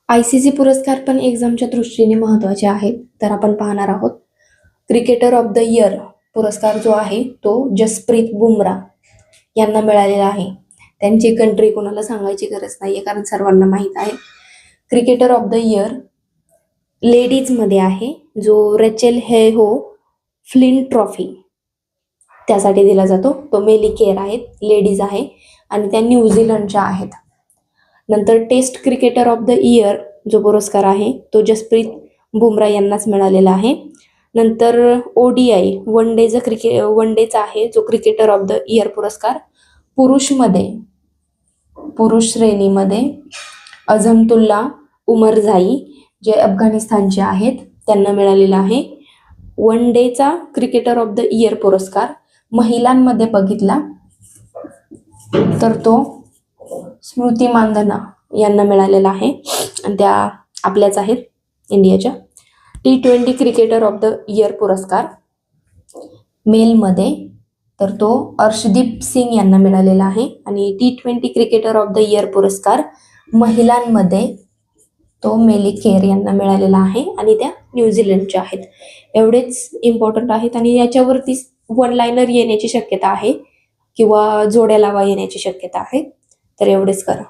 ICC पुरस्कार पण एक्झामच्या दृष्टीने महत्त्वाचे आहेत. तर आपण पाहणार आहोत. क्रिकेटर ऑफ द इयर पुरस्कार जो आहे तो जसप्रीत बुमराह यांना मिळालेला आहे. त्यांची कंट्री कोणाला सांगायची गरज नाहीये कारण सर्वांना माहीत आहे. क्रिकेटर ऑफ द इयर लेडीजमध्ये आहे जो रेचेल हेहो फ्लिंट ट्रॉफी त्यासाठी दिला जातो. तो मेली केअर आहेत, लेडीज आहे आणि त्या न्यूझीलंडच्या आहेत. नंतर test cricketer of the year जो पुरस्कार आहे तो जसप्रीत बुमराह यांनाच मिळालेला आहे. नंतर ODI वन डेचा आहे जो क्रिकेटर ऑफ द इयर पुरस्कार पुरुष श्रेणीमध्ये अझमतुल्ला उमरझाई जे अफगाणिस्तानचे आहेत त्यांना मिळालेला आहे. वन डेचा क्रिकेटर ऑफ द इयर पुरस्कार महिलांमध्ये बघितला तर तो स्मृती मानधना यांना मिळालेला आहे आणि त्या आपल्याच आहेत इंडियाच्या. T20 cricketer of the year पुरस्कार मेलमध्ये तर तो अर्शदीप सिंग यांना मिळालेला आहे आणि T20 cricketer of the year पुरस्कार महिलांमध्ये तो मेली केअर यांना मिळालेला आहे आणि त्या न्यूझीलंडच्या आहेत. एवढेच इम्पॉर्टंट आहेत आणि याच्यावरती वन लाइनर येण्याची शक्यता आहे किंवा जोड्या लावा येण्याची शक्यता आहे. तर एवढेच करा.